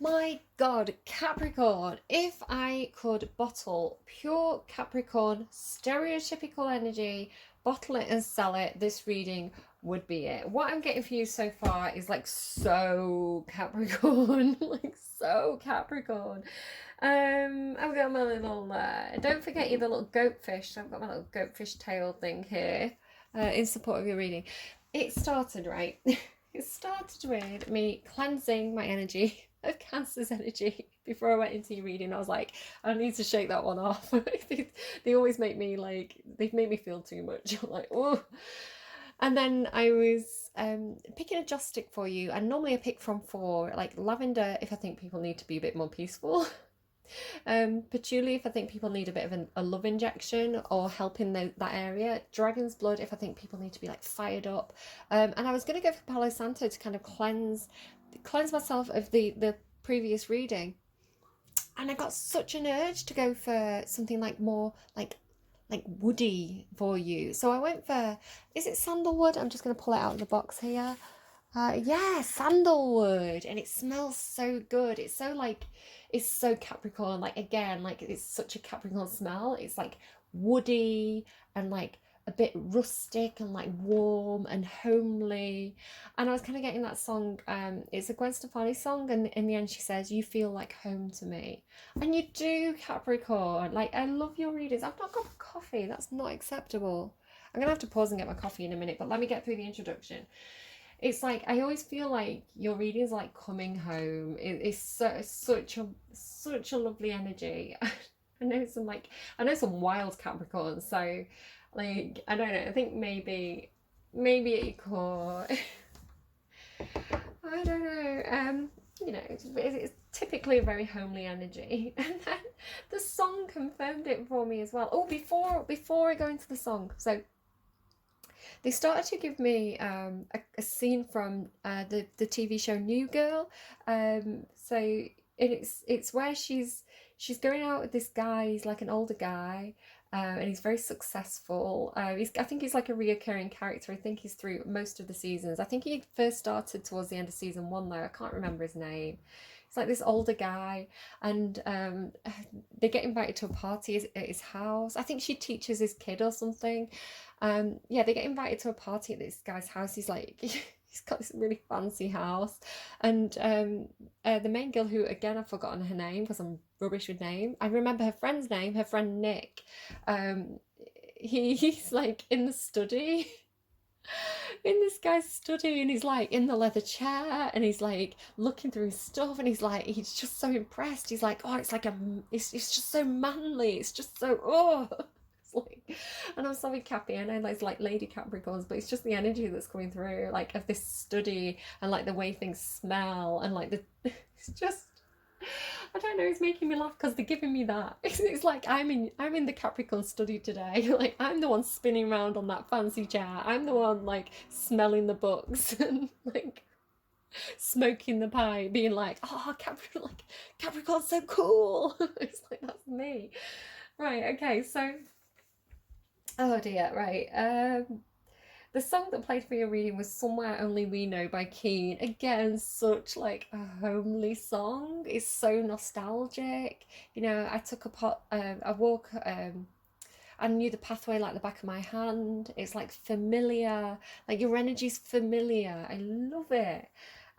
My God, Capricorn. If I could bottle pure Capricorn, stereotypical energy, bottle it and sell it, this reading would be it. What I'm getting for you so far is like so Capricorn, like so Capricorn. I've got my little, don't forget your little goatfish. I've got my little goatfish tail thing here in support of your reading. It started, right? It started with me cleansing my energy of Cancer's energy before I went into your reading. I was like, I need to shake that one off. They always make me like, they've made me feel too much. I'm like, oh. And then I was picking a joss stick for you, and normally I pick from four, like lavender if I think people need to be a bit more peaceful. Patchouli if I think people need a bit of a love injection or help in that area. Dragon's blood if I think people need to be like fired up. And I was going to go for Palo Santo to kind of cleanse myself of the previous reading. And I got such an urge to go for something like more like woody for you. So I went for, is it sandalwood? I'm just going to pull it out of the box here. Yeah, sandalwood, and it smells so good. It's so like, it's so Capricorn. Like again, like it's such a Capricorn smell. It's like woody and like a bit rustic and like warm and homely. And I was kind of getting that song. It's a Gwen Stefani song, and in the end she says, "You feel like home to me," and you do, Capricorn. Like I love your readings. I've not got coffee. That's not acceptable. I'm gonna have to pause and get my coffee in a minute, but let me get through the introduction. It's like I always feel like your reading is like coming home. It's such a lovely energy. I know some wild Capricorns, so like I don't know. I think maybe it could. I don't know. It's typically a very homely energy, and then the song confirmed it for me as well. Oh, before I go into the song, so they started to give me a scene from the TV show New Girl. So it's where she's going out with this guy. He's like an older guy, and he's very successful. I think he's like a reoccurring character. I think he's through most of the seasons. I think he first started towards the end of season one though. I can't remember his name. It's like this older guy, and they get invited to a party at his house. I think she teaches his kid or something. Yeah, they get invited to a party at this guy's house. He's like, he's got this really fancy house, and the main girl, who again I've forgotten her name because I'm rubbish with name. I remember her friend's name. Her friend Nick. He's like in the study. In this guy's study, and he's like in the leather chair, and he's like looking through his stuff, and he's just so impressed. He's like, oh, it's just so manly. It's just so it's like, and I'm sorry, Cappy, I know there's like lady Capricorns, but it's just the energy that's coming through, like of this study, and like the way things smell, and like it's just, I don't know, it's making me laugh because they're giving me that. It's like I'm in the Capricorn study today. Like I'm the one spinning around on that fancy chair. I'm the one like smelling the books and like smoking the pie, being like, oh, Capricorn's so cool. It's like that's me. Right, okay, so oh dear, right. The song that played for your reading was Somewhere Only We Know by Keane. Again, such like a homely song. It's so nostalgic. You know, I took a walk, I knew the pathway like the back of my hand. It's like familiar, like your energy's familiar. I love it.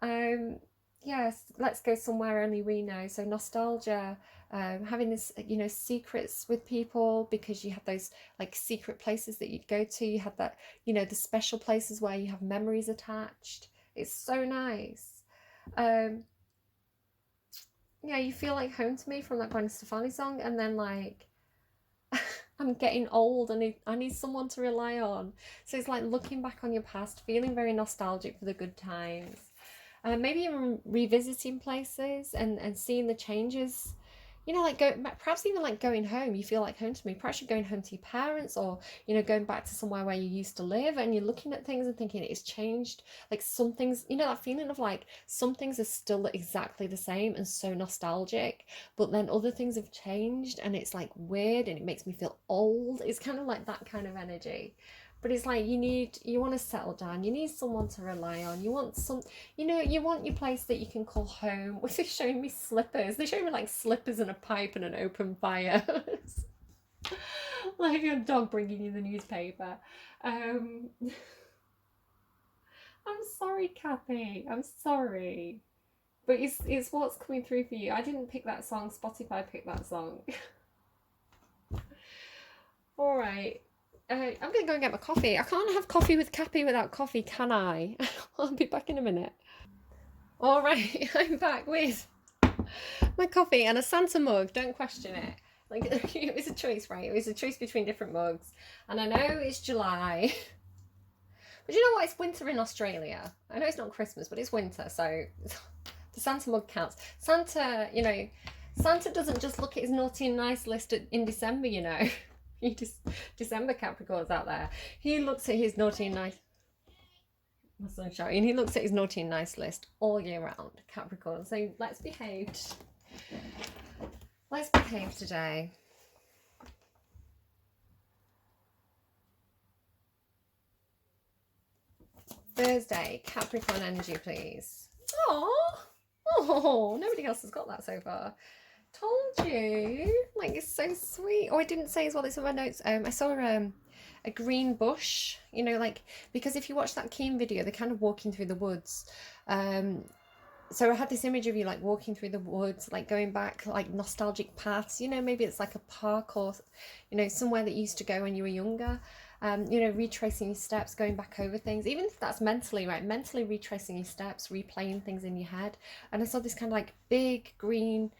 Um, yes, let's go somewhere only we know. So nostalgia, having this, secrets with people because you have those like secret places that you'd go to. You have that, the special places where you have memories attached. It's so nice. Um, yeah, you feel like home to me from that Gwen Stefani song, and then like I'm getting old and I need someone to rely on. So it's like looking back on your past, feeling very nostalgic for the good times. Maybe even revisiting places and seeing the changes. Like perhaps even like going home. You feel like home to me. Perhaps you're going home to your parents, or going back to somewhere where you used to live, and you're looking at things and thinking it's changed. Like some things, that feeling of like some things are still exactly the same and so nostalgic, but then other things have changed and it's like weird and it makes me feel old. It's kind of like that kind of energy. But it's like you want to settle down. You need someone to rely on. You want you want your place that you can call home. What's they showing me slippers? They're showing me like slippers and a pipe and an open fire. Like a dog bringing you the newspaper. I'm sorry, Kathy. I'm sorry. But it's what's coming through for you. I didn't pick that song. Spotify picked that song. All right. I'm going to go and get my coffee. I can't have coffee with Cappy without coffee, can I? I'll be back in a minute. All right, I'm back with my coffee and a Santa mug. Don't question it. Like, it was a choice, right? It was a choice between different mugs. And I know it's July. But you know what? It's winter in Australia. I know it's not Christmas, but it's winter. So the Santa mug counts. Santa, Santa doesn't just look at his naughty and nice list in December, He just December Capricorns out there. He looks at his naughty and nice. My son's shouting. He looks at his naughty and nice list all year round, Capricorn. So let's behave. Let's behave today. Thursday, Capricorn energy, please. Oh, nobody else has got that so far. Told you, like, it's so sweet. Oh, I didn't say as well, it's in my notes. I saw a green bush, like, because if you watch that Keen video, they're kind of walking through the woods. So I had this image of you like walking through the woods, like going back like nostalgic paths, maybe it's like a park or somewhere that you used to go when you were younger. Retracing your steps, going back over things, even if that's mentally, right? Mentally retracing your steps, replaying things in your head. And I saw this kind of like big green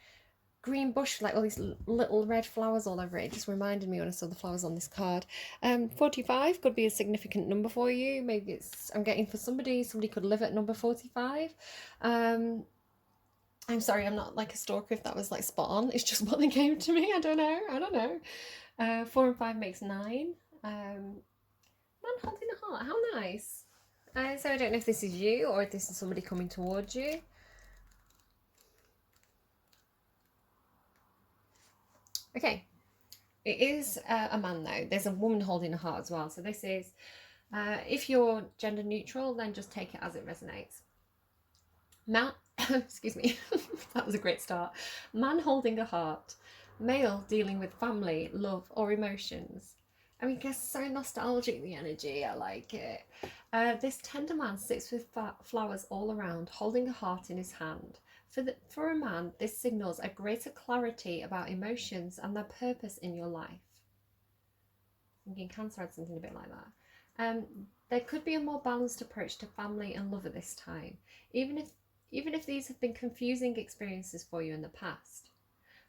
bush, like all these little red flowers all over it. It just reminded me when I saw the flowers on this card. 45 could be a significant number for you. Maybe I'm getting for somebody could live at number 45. I'm sorry, I'm not like a stalker if that was like spot on. It's just what they came to me. I don't know. 4 and 5 makes 9. Man holding a heart, how nice. So I don't know if this is you or if this is somebody coming towards you. Okay, it is a man though. There's a woman holding a heart as well. So this is, if you're gender neutral, then just take it as it resonates. Excuse me, that was a great start. Man holding a heart. Male dealing with family, love, or emotions. I mean, it's so nostalgic, the energy. I like it. This tender man sits with flowers all around, holding a heart in his hand. For a man, this signals a greater clarity about emotions and their purpose in your life. Thinking Cancer had something a bit like that. There could be a more balanced approach to family and love at this time, even if these have been confusing experiences for you in the past.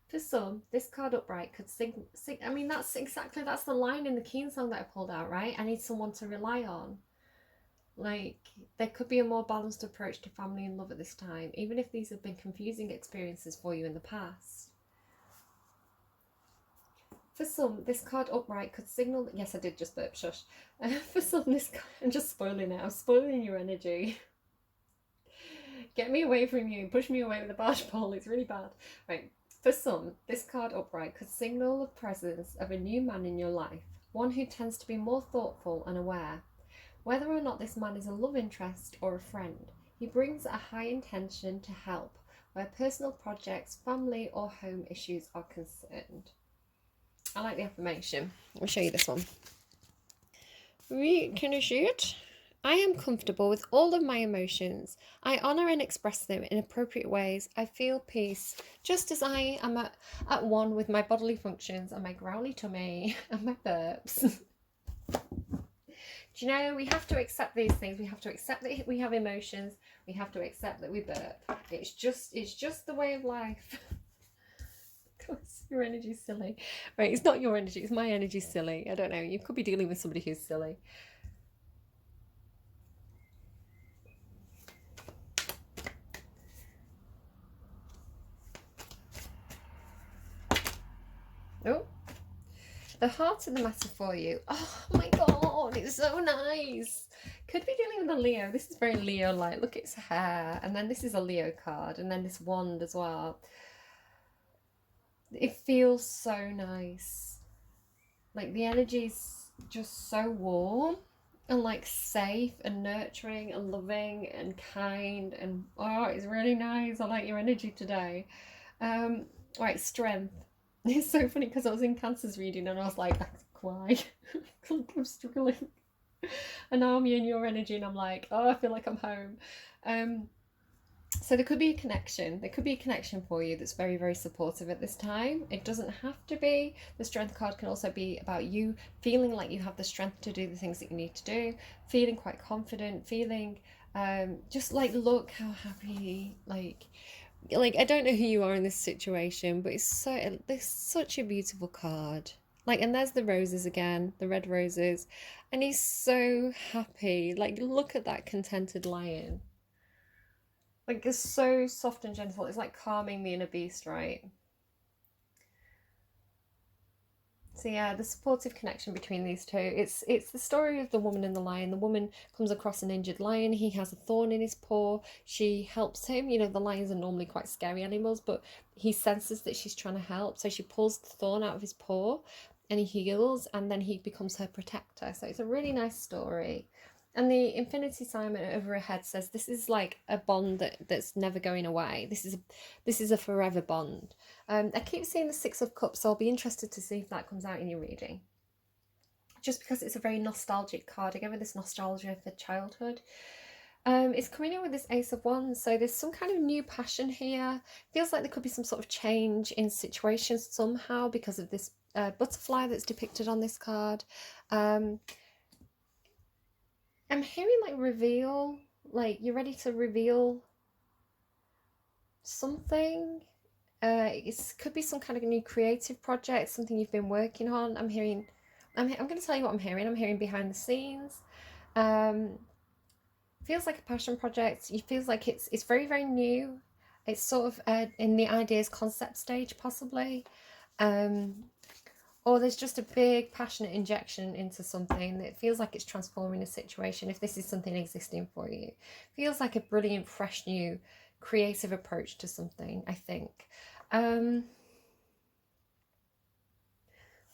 For some, this card upright could I mean, that's the line in the Keen song that I pulled out, right? I need someone to rely on. Like, there could be a more balanced approach to family and love at this time, even if these have been confusing experiences for you in the past. For some, this card upright could signal that, yes, I did just burp, shush. For some, I'm just spoiling it. I'm spoiling your energy. Get me away from you. Push me away with a barge pole. It's really bad. Right. For some, this card upright could signal the presence of a new man in your life, one who tends to be more thoughtful and aware. Whether or not this man is a love interest or a friend, he brings a high intention to help where personal projects, family or home issues are concerned. I like the affirmation. I'll show you this one. Can you see it? I am comfortable with all of my emotions. I honour and express them in appropriate ways. I feel peace, just as I am at one with my bodily functions and my growly tummy and my burps. Do you know, we have to accept these things. We have to accept that we have emotions. We have to accept that we burp. It's just the way of life. Your energy's silly. Right, it's not your energy, it's my energy silly. I don't know. You could be dealing with somebody who's silly. Oh, the heart of the matter for you. Oh my god, it's so nice. Could be dealing with a Leo. This is very Leo-like. Look at his hair. And then this is a Leo card. And then this wand as well. It feels so nice. Like the energies just so warm and like safe and nurturing and loving and kind, and oh, it's really nice. I like your energy today. Right, strength. It's so funny because I was in Cancer's reading and I was like, why? I'm struggling. And now I'm in your energy and I'm like, oh, I feel like I'm home. So there could be a connection. There could be a connection for you that's very, very supportive at this time. It doesn't have to be. The strength card can also be about you feeling like you have the strength to do the things that you need to do, feeling quite confident, feeling just like, look how happy, like I don't know who you are in this situation, but it's such a beautiful card. Like, and there's the roses again, the red roses, and he's so happy. Like, look at that contented lion. Like, it's so soft and gentle. It's like calming the inner beast, right? So yeah, the supportive connection between these two. It's the story of the woman and the lion. The woman comes across an injured lion. He has a thorn in his paw. She helps him. You know, the lions are normally quite scary animals, but he senses that she's trying to help. So she pulls the thorn out of his paw and he heals, and then he becomes her protector. So it's a really nice story. And the infinity sign over her head says this is like a bond that's never going away. This is a forever bond. I keep seeing the Six of Cups, so I'll be interested to see if that comes out in your reading. Just because it's a very nostalgic card, again with this nostalgia for childhood. It's coming in with this Ace of Wands, so there's some kind of new passion here. Feels like there could be some sort of change in situations somehow because of this butterfly that's depicted on this card. I'm hearing like reveal, like you're ready to reveal something. It could be some kind of new creative project, something you've been working on. I'm going to tell you what I'm hearing. I'm hearing behind the scenes. Feels like a passion project. It feels like it's very, very new. It's sort of in the ideas concept stage, possibly. Or there's just a big passionate injection into something that feels like it's transforming a situation, if this is something existing for you. Feels like a brilliant, fresh, new, creative approach to something, I think.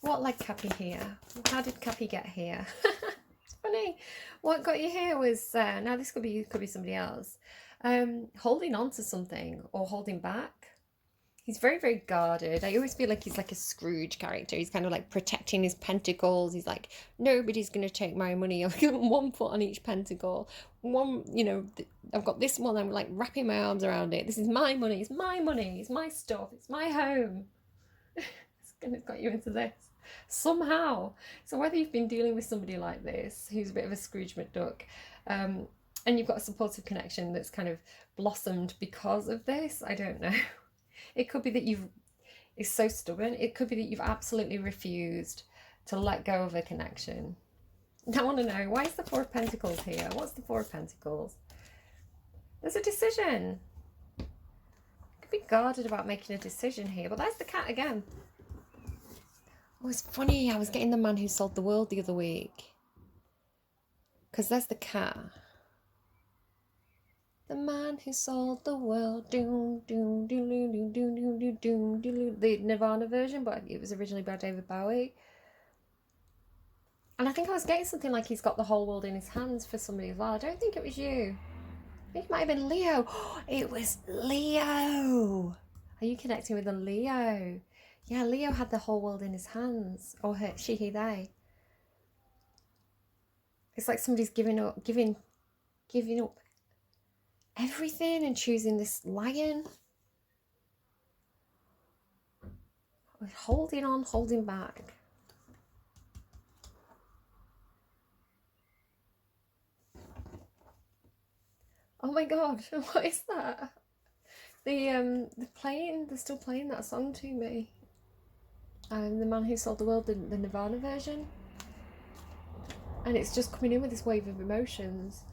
What led Cappy here? How did Cappy get here? It's funny. What got you here was, now this could be somebody else, holding on to something or holding back. He's very, very guarded. I always feel like he's like a Scrooge character. He's kind of like protecting his pentacles. He's like, nobody's going to take my money. I've got one foot on each pentacle. One, you know, I've got this one. I'm like wrapping my arms around it. This is my money. It's my money. It's my stuff. It's my home. It's got you into this somehow. So whether you've been dealing with somebody like this, who's a bit of a Scrooge McDuck, and you've got a supportive connection that's kind of blossomed because of this, I don't know. It could be that it's so stubborn. It could be that you've absolutely refused to let go of a connection. I want to know, why is the Four of Pentacles here? What's the Four of Pentacles? There's a decision. You could be guarded about making a decision here, but there's the cat again. Oh, it's funny. I was getting the Man Who Sold the World the other week. Because there's the cat. The man who sold the world, doom, doom, doom, doom, doom, doom, doom, doom, doom, doom, the Nirvana version, but it was originally by David Bowie. And I think I was getting something like he's got the whole world in his hands for somebody as well. I don't think it was you. I think it might have been Leo. It was Leo. Are you connecting with a Leo? Yeah, Leo had the whole world in his hands. Or her, she, he, they. It's like somebody's giving up everything and choosing this lion. Holding on, holding back. Oh my god, what is that? They're still playing that song to me. The Man Who Sold the World, the Nirvana version. And it's just coming in with this wave of emotions.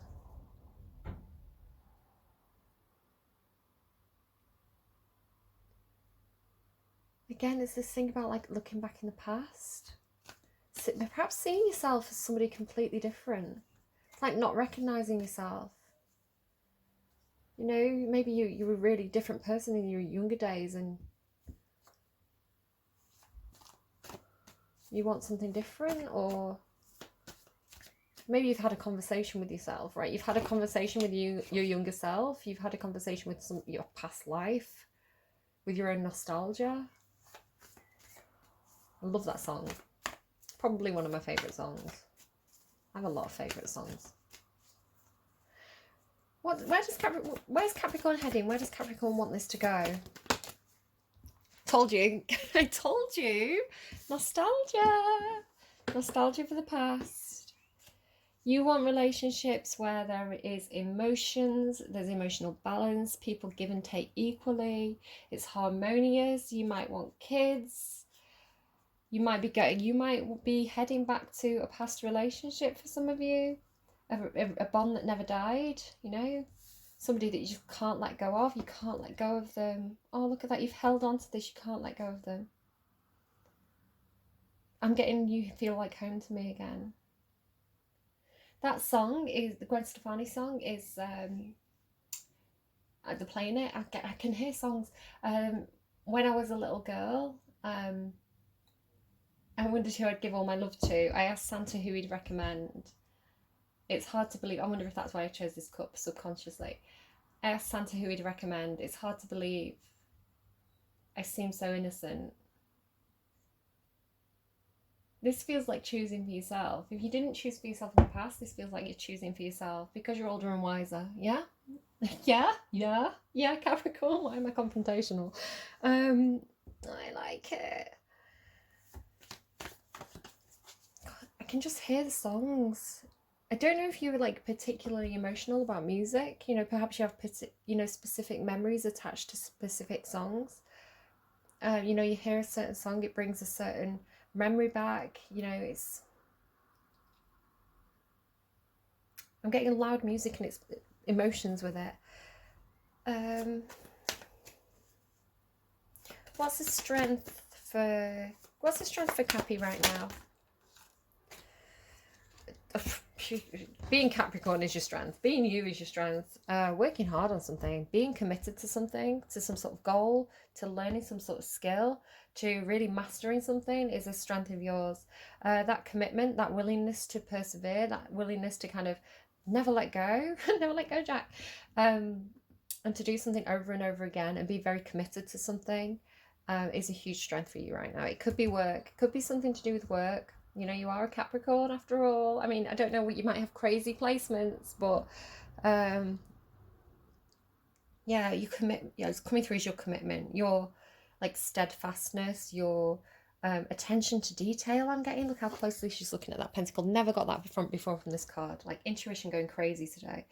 Again, it's this thing about like looking back in the past. Perhaps seeing yourself as somebody completely different. It's like not recognising yourself. You know, maybe you were a really different person in your younger days and you want something different, or maybe you've had a conversation with yourself, right? You've had a conversation with your younger self. You've had a conversation with your past life, with your own nostalgia. I love that song. Probably one of my favourite songs. I have a lot of favourite songs. Where's Capricorn heading? Where does Capricorn want this to go? Told you. I told you. Nostalgia. Nostalgia for the past. You want relationships where there is emotions, there's emotional balance, people give and take equally, it's harmonious. You might want kids. You might be heading back to a past relationship for some of you, a bond that never died, you know, somebody that you just can't let go of. You can't let go of them. Oh, look at that, you've held on to this, you can't let go of them. I'm getting You Feel Like Home to Me again. That song is, the Gwen Stefani song is, they're playing it. I can hear songs. When I was a little girl, I wondered who I'd give all my love to. I asked Santa who he'd recommend. It's hard to believe. I wonder if that's why I chose this cup subconsciously. I asked Santa who he'd recommend. It's hard to believe. I seem so innocent. This feels like choosing for yourself. If you didn't choose for yourself in the past, this feels like you're choosing for yourself because you're older and wiser. Yeah? Yeah, Capricorn. Why am I confrontational? I like it. God, I can just hear the songs. I don't know if you're like particularly emotional about music. You know, perhaps you have specific memories attached to specific songs. You know, you hear a certain song, it brings a certain memory back. You know, I'm getting loud music and it's emotions with it. What's the strength for Cappy right now? Being Capricorn is your strength. Being you is your strength. Working hard on something, being committed to something, to some sort of goal, to learning some sort of skill, to really mastering something is a strength of yours. That commitment, that willingness to persevere, that willingness to kind of never let go, never let go, Jack. And to do something over and over again and be very committed to something is a huge strength for you right now. It could be work, it could be something to do with work. You know, you are a Capricorn after all. I mean, I don't know what you might have crazy placements, but yeah, you commit. Yeah, it's coming through as your commitment, your like steadfastness, your attention to detail. I'm getting. Look how closely she's looking at that pentacle. Never got that before from this card. Like intuition going crazy today.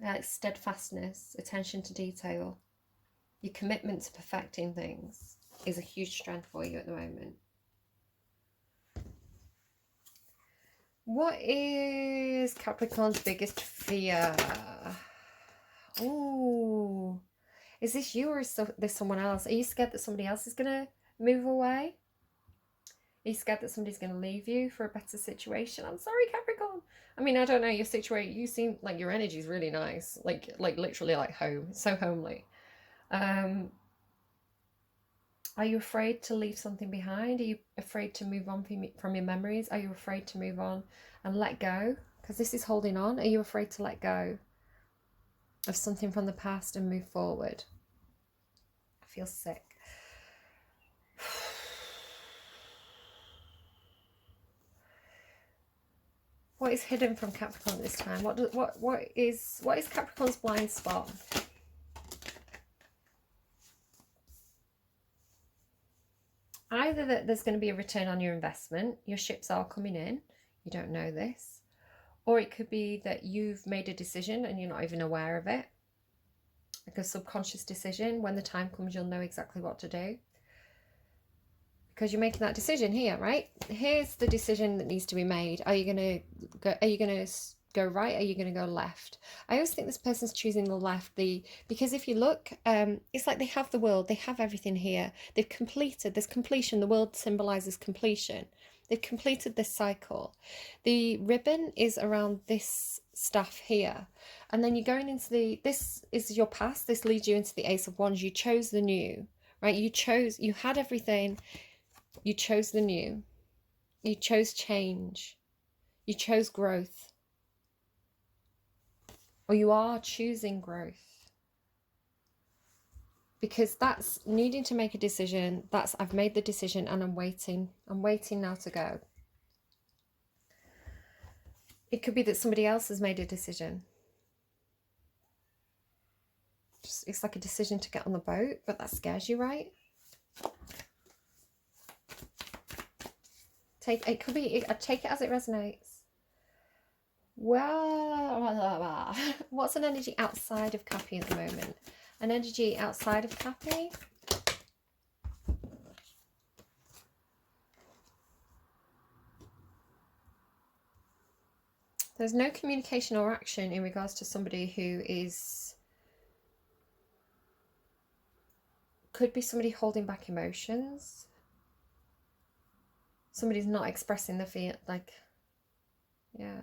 Like steadfastness, attention to detail, your commitment to perfecting things is a huge strength for you at the moment. What is Capricorn's biggest fear? Oh, is this you or is this someone else? Are you scared that somebody else is going to move away? Are you scared that somebody's going to leave you for a better situation? I'm sorry, Capricorn. I mean, I don't know your situation. You seem like your energy is really nice. Like literally like home. So homely. Are you afraid to leave something behind? Are you afraid to move on from your memories? Are you afraid to move on and let go? Because this is holding on. Are you afraid to let go of something from the past and move forward? I feel sick. What is hidden from Capricorn this time? What is Capricorn's blind spot? Either that there's going to be a return on your investment, your ships are coming in, you don't know this, or it could be that you've made a decision and you're not even aware of it, like a subconscious decision. When the time comes, you'll know exactly what to do because you're making that decision here, right? Here's the decision that needs to be made. Are you going to go right? Are you going to go left? I always think this person's choosing the left. Because if you look, it's like they have the world, they have everything here. They've completed this completion. The world symbolizes completion. They've completed this cycle. The ribbon is around this stuff here, and then you're going into this is your past. This leads you into the Ace of Wands. You chose the new, right? You had everything. You chose the new. You chose change. You chose growth. Or you are choosing growth. Because that's needing to make a decision. That's, I've made the decision and I'm waiting. I'm waiting now to go. It could be that somebody else has made a decision. It's like a decision to get on the boat, but that scares you, right? It could be, I take it as it resonates. Well, what's an energy outside of Cappy at the moment? An energy outside of Cappy? There's no communication or action in regards to somebody who is... Could be somebody holding back emotions. Somebody's not expressing the feel, like... Yeah.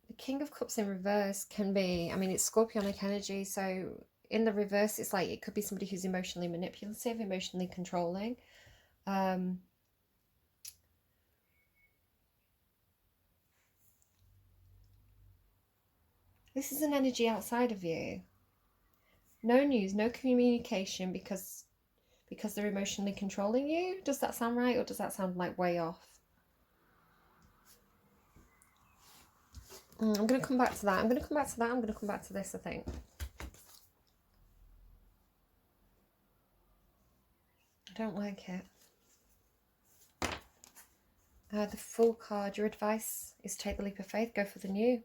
The King of Cups in reverse can be... I mean, it's Scorpionic energy, so in the reverse, it's like it could be somebody who's emotionally manipulative, emotionally controlling. This is an energy outside of you. No news, no communication because they're emotionally controlling you. Does that sound right, or does that sound like way off? I'm going to come back to that. I'm going to come back to that. I'm going to come back to this, I think. I don't like it. The Fool card. Your advice is take the leap of faith. Go for the new.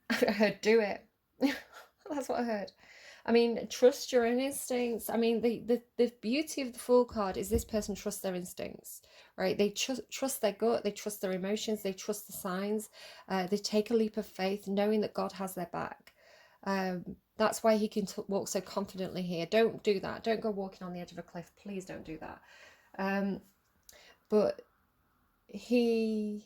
I heard do it. That's what I heard. I mean, trust your own instincts. I mean, the beauty of the Fool card is this person trusts their instincts, right? They trust their gut, they trust their emotions, they trust the signs. They take a leap of faith knowing that God has their back. That's why he can walk so confidently here. Don't do that. Don't go walking on the edge of a cliff. Please don't do that. But he's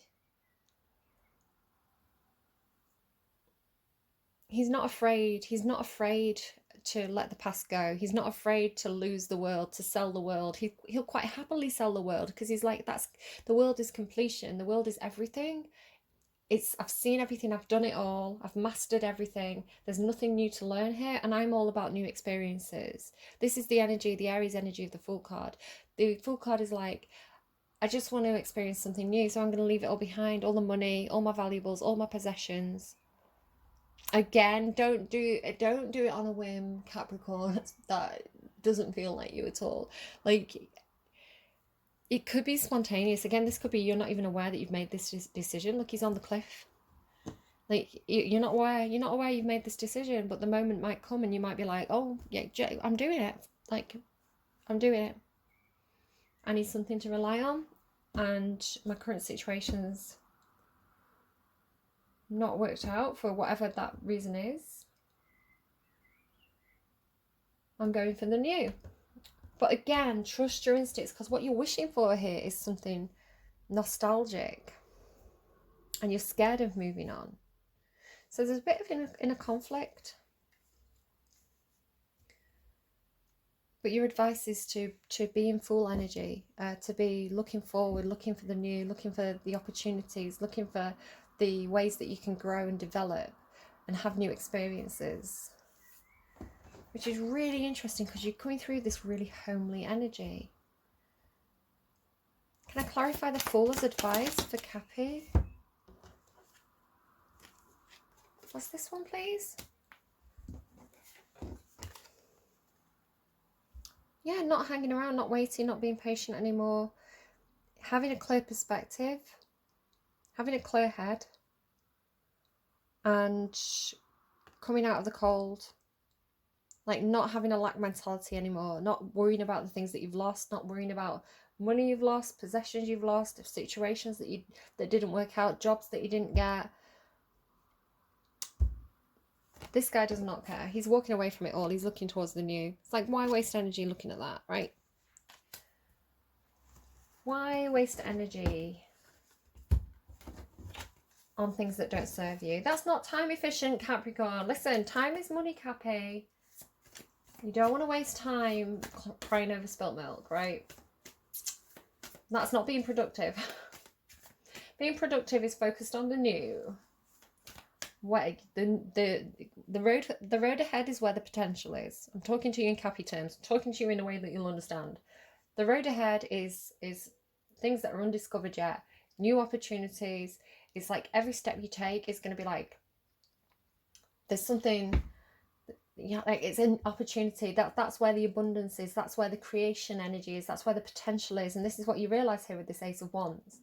not afraid. He's not afraid to let the past go. He's not afraid to lose the world, to sell the world. He'll quite happily sell the world because he's like, the world is completion. The world is everything. I've seen everything. I've done it all. I've mastered everything. There's nothing new to learn here. And I'm all about new experiences. This is the energy, the Aries energy of the Fool card. The Fool card is like, I just want to experience something new. So I'm going to leave it all behind. All the money, all my valuables, all my possessions. Again, don't do it on a whim, Capricorn. That doesn't feel like you at all. Like, it could be spontaneous. Again, this could be you're not even aware that you've made this decision. Look, he's on the cliff. Like, you're not aware you've made this decision, but the moment might come and you might be like, oh yeah, I'm doing it. Like, I'm doing it. I need something to rely on, and my current situation's not worked out for whatever that reason is. I'm going for the new. But again, trust your instincts, because what you're wishing for here is something nostalgic and you're scared of moving on. So there's a bit of inner conflict. But your advice is to be in full energy, to be looking forward, looking for the new, looking for the opportunities, looking for the ways that you can grow and develop and have new experiences. Which is really interesting because you're coming through this really homely energy. Can I clarify the Fool's advice for Cappy? What's this one, please? Yeah, not hanging around, not waiting, not being patient anymore. Having a clear perspective, having a clear head, and coming out of the cold. Like, not having a lack mentality anymore, not worrying about the things that you've lost, not worrying about money you've lost, possessions you've lost, situations that didn't work out, jobs that you didn't get. This guy does not care. He's walking away from it all. He's looking towards the new. It's like, why waste energy looking at that, right? Why waste energy on things that don't serve you? That's not time efficient, Capricorn. Listen, time is money, Cappy. You don't want to waste time crying over spilt milk, right? That's not being productive. Being productive is focused on the new. What the road ahead is where the potential is. I'm talking to you in Cappy terms. I'm talking to you in a way that you'll understand. The road ahead is things that are undiscovered yet, new opportunities. It's like every step you take is going to be like, there's something, yeah, like it's an opportunity. That's where the abundance is. That's where the creation energy is. That's where the potential is. And this is what you realize here with this Ace of Wands.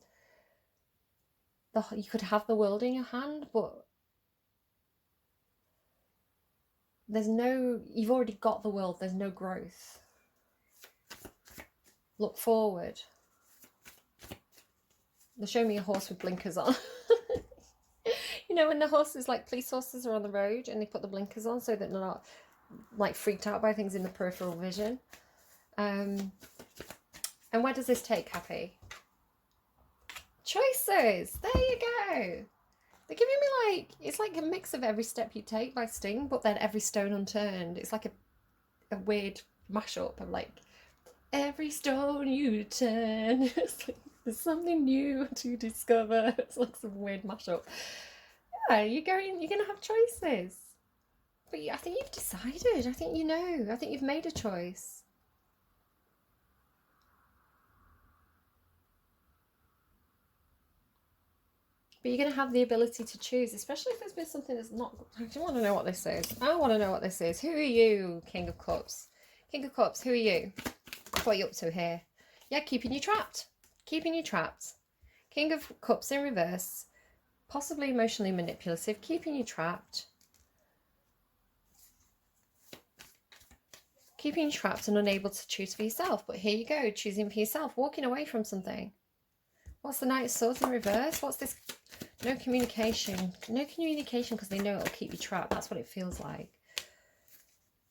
You could have the world in your hand, but you've already got the world. There's no growth. Look forward. They'll show me a horse with blinkers on. You know, when the horses, like police horses, are on the road and they put the blinkers on so that they're not like freaked out by things in the peripheral vision. And where does this take, Happy? Choices. There you go. They're giving me like, it's like a mix of Every Step You Take by Sting, but then Every Stone Unturned. It's like a weird mashup of like, every stone you turn. It's like, there's something new to discover. It's like some weird mashup. Yeah, you're going to have choices. But I think you've decided. I think you know. I think you've made a choice. But you're going to have the ability to choose, especially if there's been something that's not... I don't want to know what this is. I want to know what this is. Who are you, King of Cups? King of Cups, who are you? What are you up to here? Yeah, keeping you trapped. Keeping you trapped. King of Cups in reverse. Possibly emotionally manipulative. Keeping you trapped. Keeping you trapped and unable to choose for yourself. But here you go, choosing for yourself. Walking away from something. What's the Knight of Swords in reverse? What's this? No communication. No communication because they know it'll keep you trapped. That's what it feels like.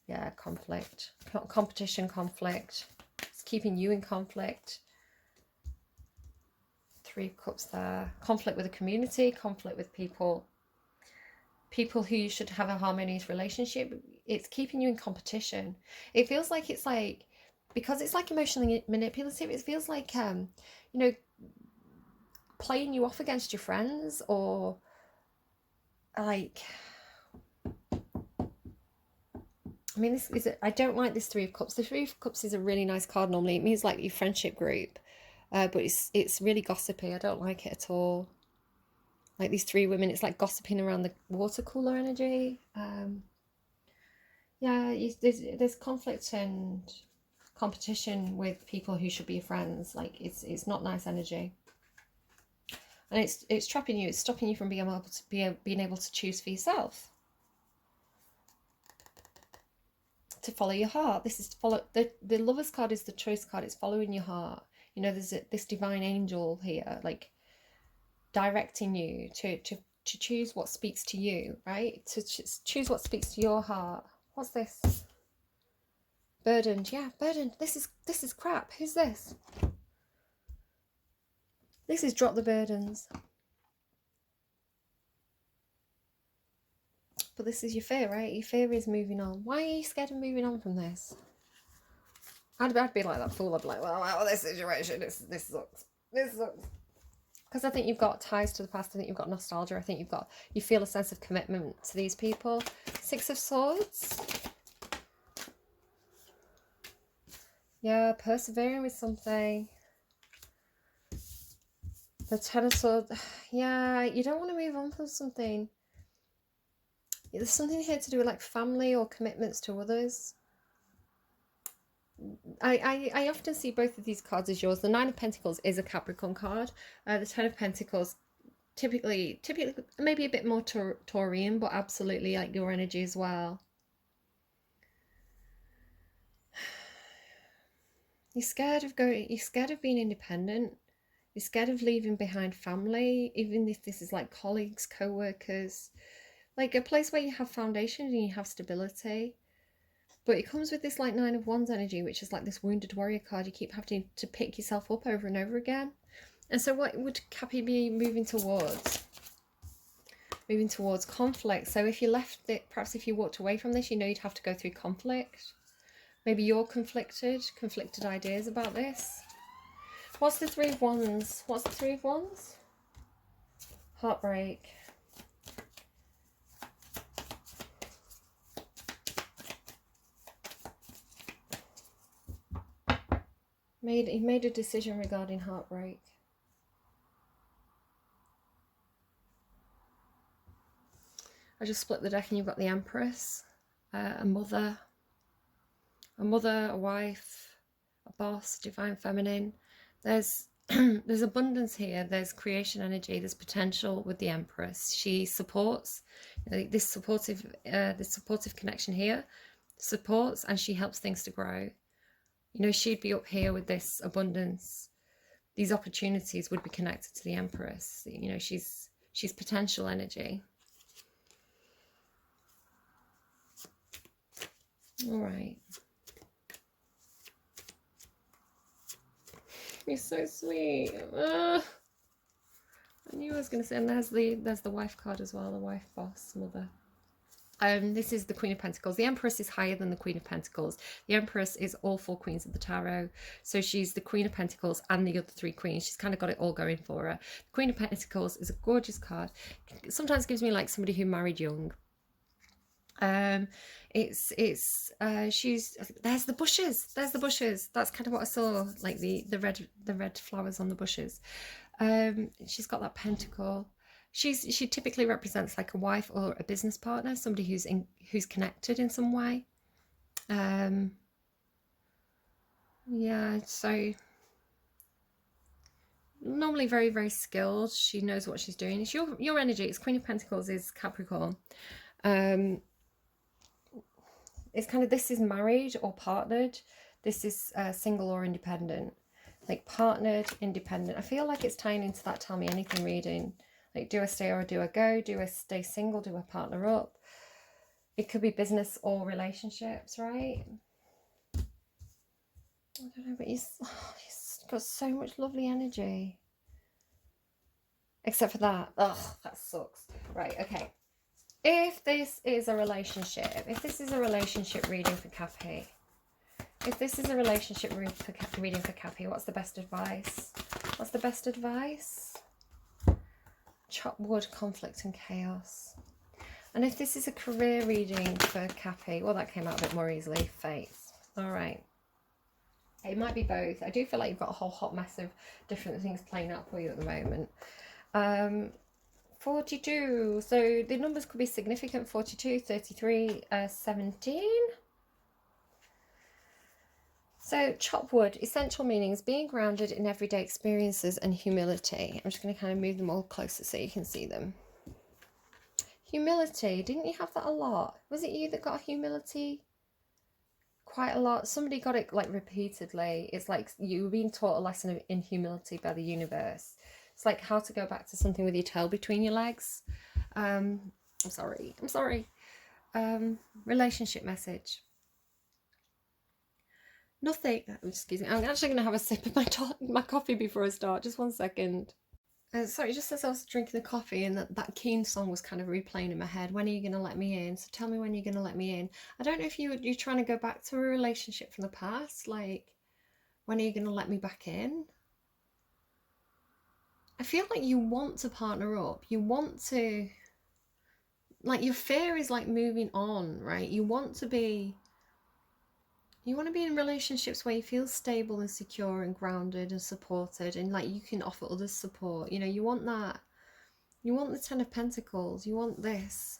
Yeah, conflict. Competition, conflict. It's keeping you in conflict. Three of Cups there. Conflict with the community. Conflict with people. People who you should have a harmonious relationship. It's keeping you in competition. It feels like it's like... Because it's like emotionally manipulative. It feels like, you know... playing you off against your friends, or like, I mean, this is I don't like this Three of Cups. The Three of Cups is a really nice card normally. It means like your friendship group, but it's really gossipy. I don't like it at all. Like these three women, it's like gossiping around the water cooler energy. Yeah, there's conflict and competition with people who should be your friends. Like it's not nice energy. And it's trapping you. It's stopping you from being able to choose for yourself. To follow your heart. This is to follow the Lover's card is the choice card. It's following your heart. You know, there's this divine angel here, like directing you to choose what speaks to you, right? To choose what speaks to your heart. What's this? Burdened. Yeah, burdened. This is crap. Who's this? This is drop the burdens. But this is your fear, right? Your fear is moving on. Why are you scared of moving on from this? I'd be like that fool. I'd be like, well, this situation, this sucks. This sucks. Because I think you've got ties to the past. I think you've got nostalgia. I think you feel a sense of commitment to these people. Six of Swords. Yeah, persevering with something. The Ten of Swords. Yeah, you don't want to move on from something. There's something here to do with like family or commitments to others. I often see both of these cards as yours. The Nine of Pentacles is a Capricorn card. The Ten of Pentacles, typically maybe a bit more Taurian, but absolutely like your energy as well. You're scared of being independent. You're scared of leaving behind family, even if this is like colleagues, co-workers, like a place where you have foundation and you have stability. But it comes with this like Nine of Wands energy, which is like this wounded warrior card. You keep having to pick yourself up over and over again. And so what would Cappy be moving towards? Moving towards conflict. So if you left it, perhaps if you walked away from this, you know you'd have to go through conflict. Maybe you're conflicted ideas about this. What's the Three of Wands? What's the Three of Wands? Heartbreak. He made a decision regarding heartbreak. I just split the deck and you've got the Empress, a mother, a wife, a boss, divine feminine. There's there's abundance here. There's creation energy. There's potential with the Empress. She supports, this supportive connection here, supports, and she helps things to grow. You know, she'd be up here with this abundance. These opportunities would be connected to the Empress. You know, she's potential energy. All right. You're so sweet. I knew I was going to say, and there's the wife card as well, the wife, boss, mother. This is the Queen of Pentacles. The Empress is higher than the Queen of Pentacles. The Empress is all four queens of the tarot. So she's the Queen of Pentacles and the other three queens. She's kind of got it all going for her. The Queen of Pentacles is a gorgeous card. It sometimes gives me like somebody who married young. She's there's the bushes. There's the bushes. That's kind of what I saw, like the red flowers on the bushes. She's got that pentacle. She typically represents like a wife or a business partner, somebody who's connected in some way. Yeah, so normally very, very skilled. She knows what she's doing. It's your energy. It's Queen of Pentacles is Capricorn. It's kind of, this is married or partnered. This is single or independent. Like partnered, independent. I feel like it's tying into that tell me anything reading. Like, do I stay or do I go? Do I stay single? Do I partner up? It could be business or relationships, right? I don't know, but he's got so much lovely energy. Except for that. Ugh, that sucks. Right, okay. If this is a relationship reading for Cappy, what's the best advice? What's the best advice? Chop wood, conflict and chaos. And if this is a career reading for Cappy, well, that came out a bit more easily. Faith. All right. It might be both. I do feel like you've got a whole hot mess of different things playing out for you at the moment. 42. So the numbers could be significant. 42, 33, 17. So chop wood, essential meanings, being grounded in everyday experiences and humility. I'm just going to kind of move them all closer so you can see them. Humility, didn't you have that a lot? Was it you that got humility quite a lot? Somebody got it like repeatedly. It's like you were being taught a lesson in humility by the universe. It's like how to go back to something with your tail between your legs. I'm sorry. Relationship message. Nothing. Excuse me. I'm actually going to have a sip of my coffee before I start. Just 1 second. Sorry, just as I was drinking the coffee and that Keen song was kind of replaying in my head. When are you going to let me in? So tell me when you're going to let me in. I don't know if you're trying to go back to a relationship from the past. Like, when are you going to let me back in? I feel like you want to partner up. You want to, like, your fear is like moving on, right? You want to be in relationships where you feel stable and secure and grounded and supported, and like you can offer others support. You know, you want that. You want the 10 of Pentacles. You want this.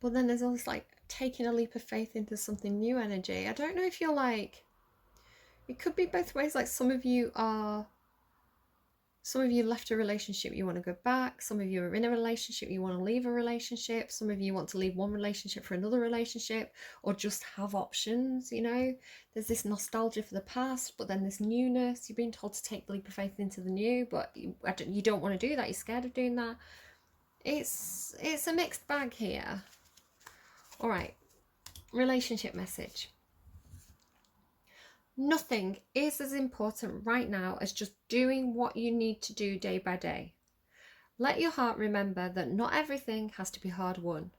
But then there's always like taking a leap of faith into something new energy. I don't know if you're like, it could be both ways. Like some of you left a relationship, you want to go back. Some of you are in a relationship, you want to leave a relationship. Some of you want to leave one relationship for another relationship, or just have options, you know. There's this nostalgia for the past, but then this newness. You're being told to take the leap of faith into the new, but you don't want to do that. You're scared of doing that. It's a mixed bag here. All right, relationship message. Nothing is as important right now as just doing what you need to do day by day. Let your heart remember that not everything has to be hard won,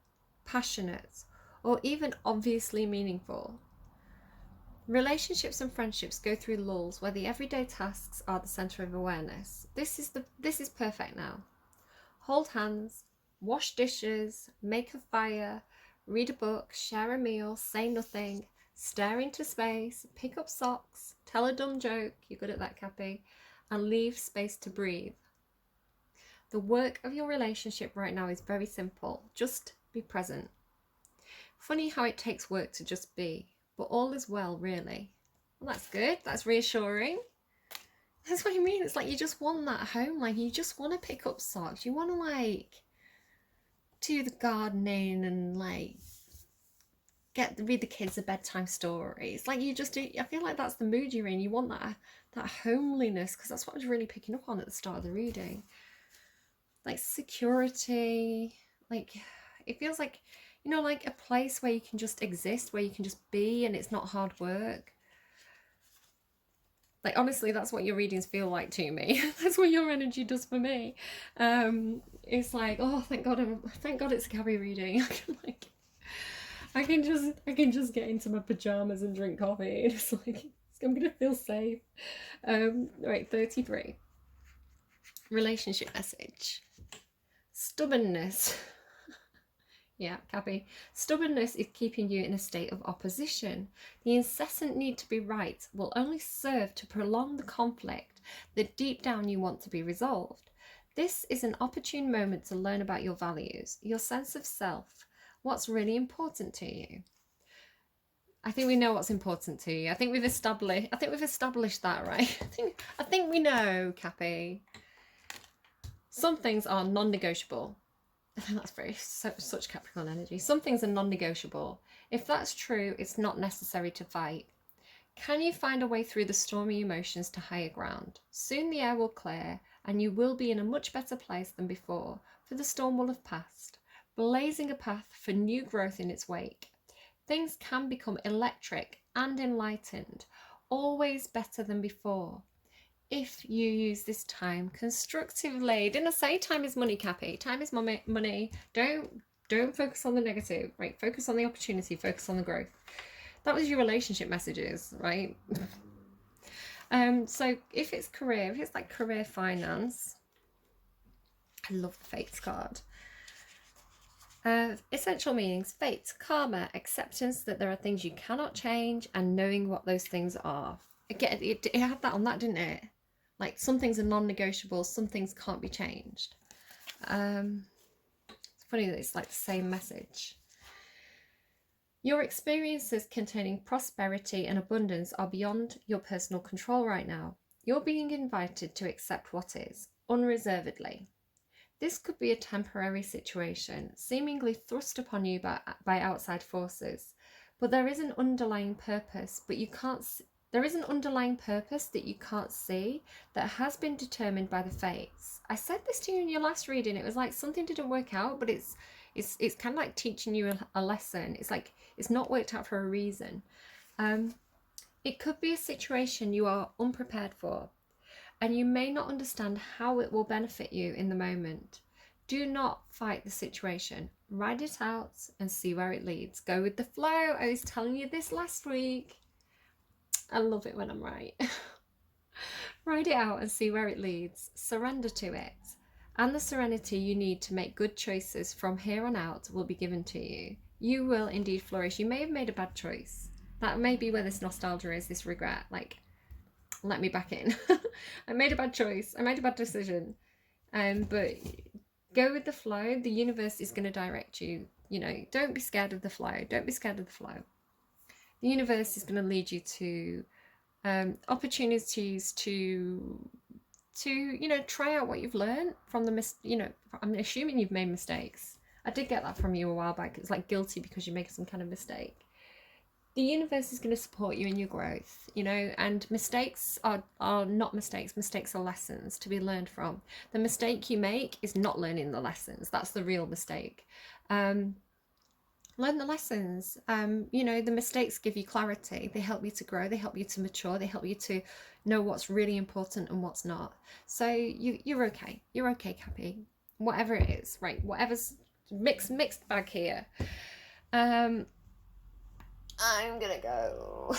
passionate, or even obviously meaningful. Relationships and friendships go through lulls where the everyday tasks are the center of awareness. This is perfect now. Hold hands, wash dishes, make a fire, read a book, share a meal, say nothing, stare into space, pick up socks, tell a dumb joke, you're good at that, Cappy, and leave space to breathe. The work of your relationship right now is very simple. Just be present. Funny how it takes work to just be, but all is well, really. Well, that's good. That's reassuring. That's what I mean. It's like you just want that home. Like you just want to pick up socks. You want to like do the gardening and like read the kids a bedtime story. It's like you just do. I feel like that's the mood you're in. You want that homeliness, because that's what I was really picking up on at the start of the reading. Like security, like it feels like, you know, like a place where you can just exist, where you can just be, and it's not hard work. Like honestly, that's what your readings feel like to me. That's what your energy does for me. It's like, oh, thank God it's a Cabby reading. I can just get into my pajamas and drink coffee. It's like I'm gonna feel safe. Right, 33. Relationship message. Stubbornness. Yeah, Cappy. Stubbornness is keeping you in a state of opposition. The incessant need to be right will only serve to prolong the conflict that deep down you want to be resolved. This is an opportune moment to learn about your values, your sense of self, what's really important to you. I think we know what's important to you. I think we've established that, right? I think we know, Cappy. Some things are non-negotiable. That's such Capricorn energy. Some things are non-negotiable. If that's true, it's not necessary to fight. Can you find a way through the stormy emotions to higher ground? Soon the air will clear, and you will be in a much better place than before, for the storm will have passed, blazing a path for new growth in its wake. Things can become electric and enlightened, always better than before, if you use this time constructively. Didn't I say time is money, Cappy? Time is money. Don't focus on the negative, right? Focus on the opportunity, focus on the growth. That was your relationship messages, right? So if it's career, if it's like career finance, I love the Fates card. Essential meanings: fate, karma, acceptance that there are things you cannot change, and knowing what those things are. Again, it had that on that, didn't it? Like some things are non-negotiable, some things can't be changed. It's funny that it's like the same message. Your experiences containing prosperity and abundance are beyond your personal control right now. You're being invited to accept what is, unreservedly. This could be a temporary situation, seemingly thrust upon you by outside forces, but there is an underlying purpose, there is an underlying purpose that you can't see that has been determined by the fates. I said this to you in your last reading. It was like something didn't work out, but it's kind of like teaching you a lesson. It's like it's not worked out for a reason. It could be a situation you are unprepared for, and you may not understand how it will benefit you in the moment. Do not fight the situation. Ride it out and see where it leads. Go with the flow. I was telling you this last week. I love it when I'm right. Ride it out and see where it leads. Surrender to it. And the serenity you need to make good choices from here on out will be given to you. You will indeed flourish. You may have made a bad choice. That may be where this nostalgia is, this regret. Like, let me back in. I made a bad choice. I made a bad decision. But go with the flow. The universe is going to direct you. You know, don't be scared of the flow. Don't be scared of the flow. The universe is going to lead you to opportunities to try out what you've learned from I'm assuming you've made mistakes. I did get that from you a while back. It's like guilty because you make some kind of mistake. The universe is going to support you in your growth, and mistakes are not mistakes. Mistakes are lessons to be learned from. The mistake you make is not learning the lessons. That's the real mistake. Learn the lessons. The mistakes give you clarity. They help you to grow. They help you to mature. They help you to know what's really important and what's not. So you're okay. You're okay, Cappy. Whatever it is, right? Whatever's mixed bag here. I'm gonna go.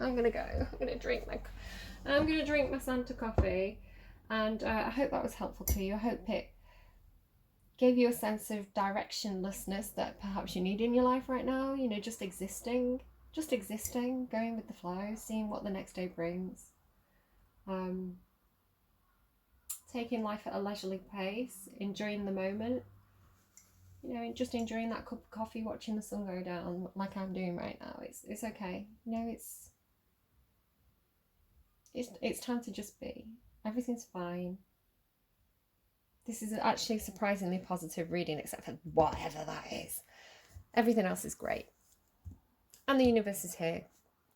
I'm gonna go. I'm gonna drink my Santa coffee, and I hope that was helpful to you. I hope it gave you a sense of directionlessness that perhaps you need in your life right now. You know, just existing, going with the flow, seeing what the next day brings. Taking life at a leisurely pace, enjoying the moment. You know, just enjoying that cup of coffee, watching the sun go down, like I'm doing right now. It's okay. You know, it's time to just be. Everything's fine. This is actually surprisingly positive reading, except for whatever that is. Everything else is great. And the universe is here,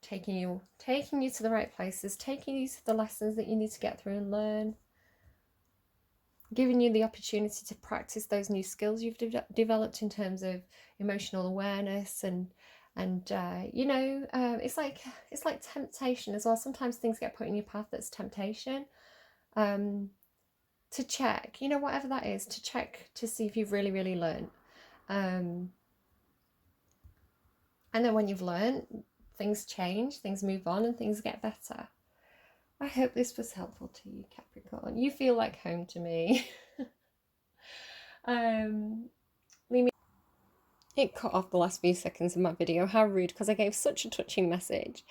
taking you to the right places, taking you to the lessons that you need to get through and learn, giving you the opportunity to practice those new skills you've developed in terms of emotional awareness and you know, it's like temptation as well. Sometimes things get put in your path that's temptation. To check, you know, whatever that is, to check to see if you've really learned. And then when you've learned, things change, things move on, and things get better. I hope this was helpful to you, Capricorn. You feel like home to me. It cut off the last few seconds of my video. How rude, because I gave such a touching message.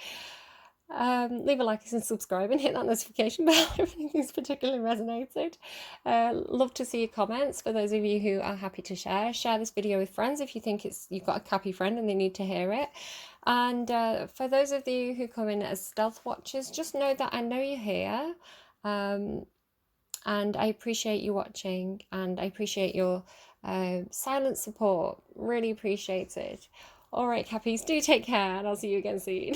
Leave a like and subscribe and hit that notification bell if anything's particularly resonated. Love to see your comments. For those of you who are happy to share this video with friends if you think you've got a Cappy friend and they need to hear it. And for those of you who come in as stealth watchers, just know that I know you're here. And I appreciate you watching, and I appreciate your silent support. Really appreciate it. All right, Cappies, do take care, and I'll see you again soon.